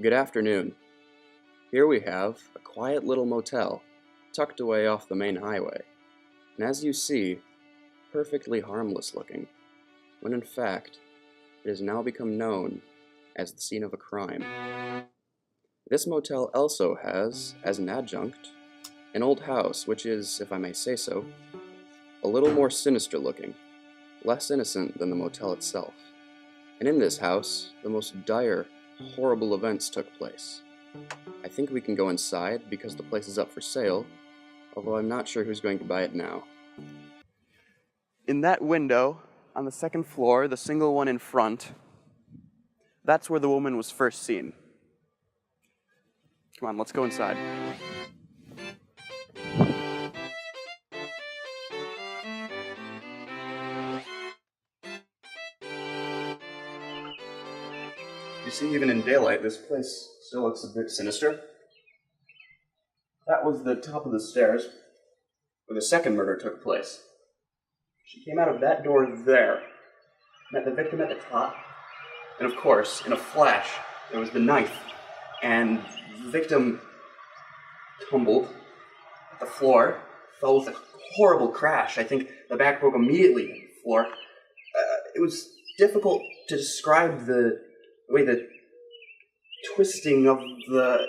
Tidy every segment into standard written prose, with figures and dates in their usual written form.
Good afternoon. Here we have a quiet little motel tucked away off the main highway, and as you see, perfectly harmless looking, when in fact, it has now become known as the scene of a crime. This motel also has, as an adjunct, an old house which is, if I may say so, a little more sinister looking, less innocent than the motel itself. And in this house, the most dire, horrible events took place. I think we can go inside because the place is up for sale, although I'm not sure who's going to buy it now. In that window, on the second floor, the single one in front, that's where the woman was first seen. Come on, let's go inside. You see, even in daylight, this place still looks a bit sinister. That was the top of the stairs where the second murder took place. She came out of that door there, met the victim at the top, and of course, in a flash, there was the knife, and the victim tumbled at the floor, fell with a horrible crash. I think the back broke immediately on the floor. It was difficult to describe the way the twisting of the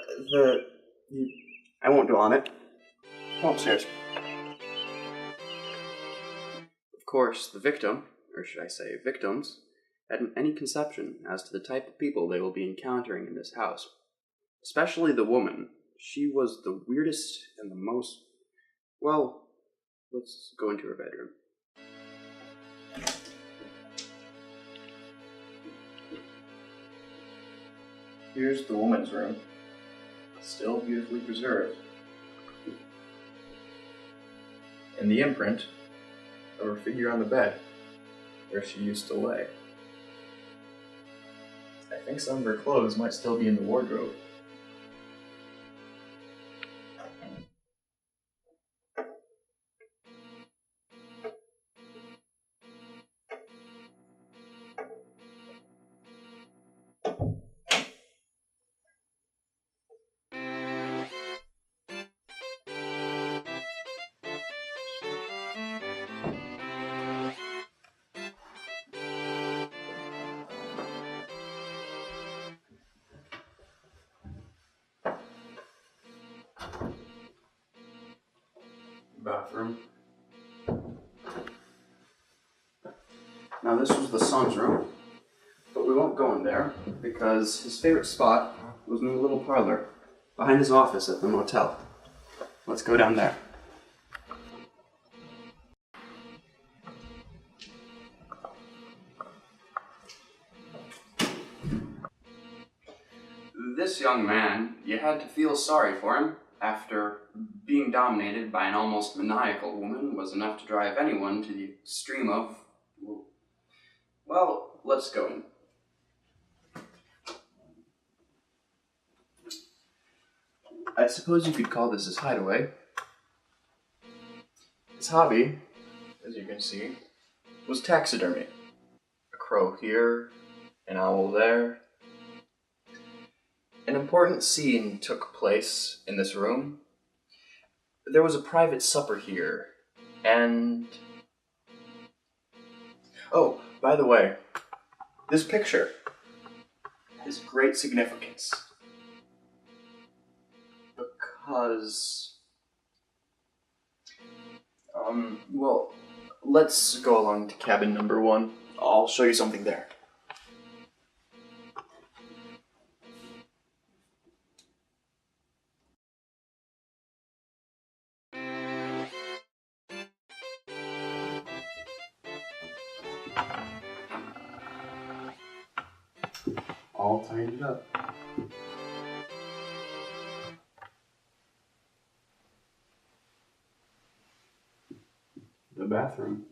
I won't dwell on it. Come upstairs. Of course, the victim, or should I say victims, hadn't any conception as to the type of people they will be encountering in this house. Especially the woman. She was the weirdest and the most... Well, let's go into her bedroom. Here's the woman's room. Still beautifully preserved. And the imprint of her figure on the bed, where she used to lay. I think some of her clothes might still be in the wardrobe. Bathroom. Now this was the son's room, but we won't go in there because his favorite spot was in the little parlor behind his office at the motel. Let's go down there. This young man, you had to feel sorry for him. After being dominated by an almost maniacal woman was enough to drive anyone to the extreme of... Well, let's go in. I suppose you could call this his hideaway. His hobby, as you can see, was taxidermy. A crow here, an owl there. An important scene took place in this room. There was a private supper here, and... Oh, by the way, this picture has great significance. Because... well, let's go along to cabin number 1. I'll show you something there. All tidied up. The bathroom.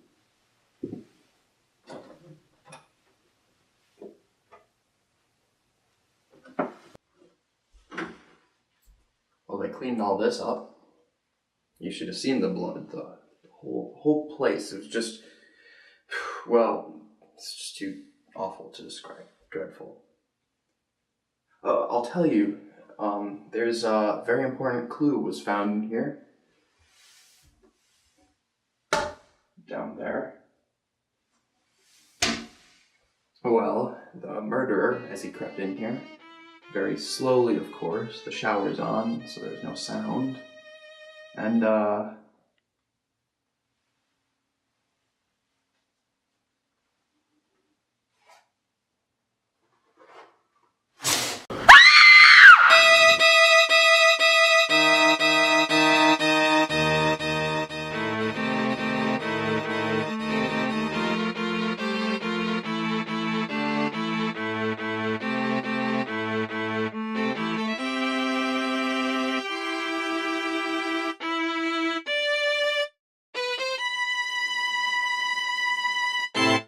Well, they cleaned all this up. You should have seen the blood. The whole place. It was just... Well, it's just too awful to describe. Dreadful. I'll tell you. There's a very important clue was found in here, down there. Well, the murderer, as he crept in here, very slowly, of course, the shower's on, so there's no sound, and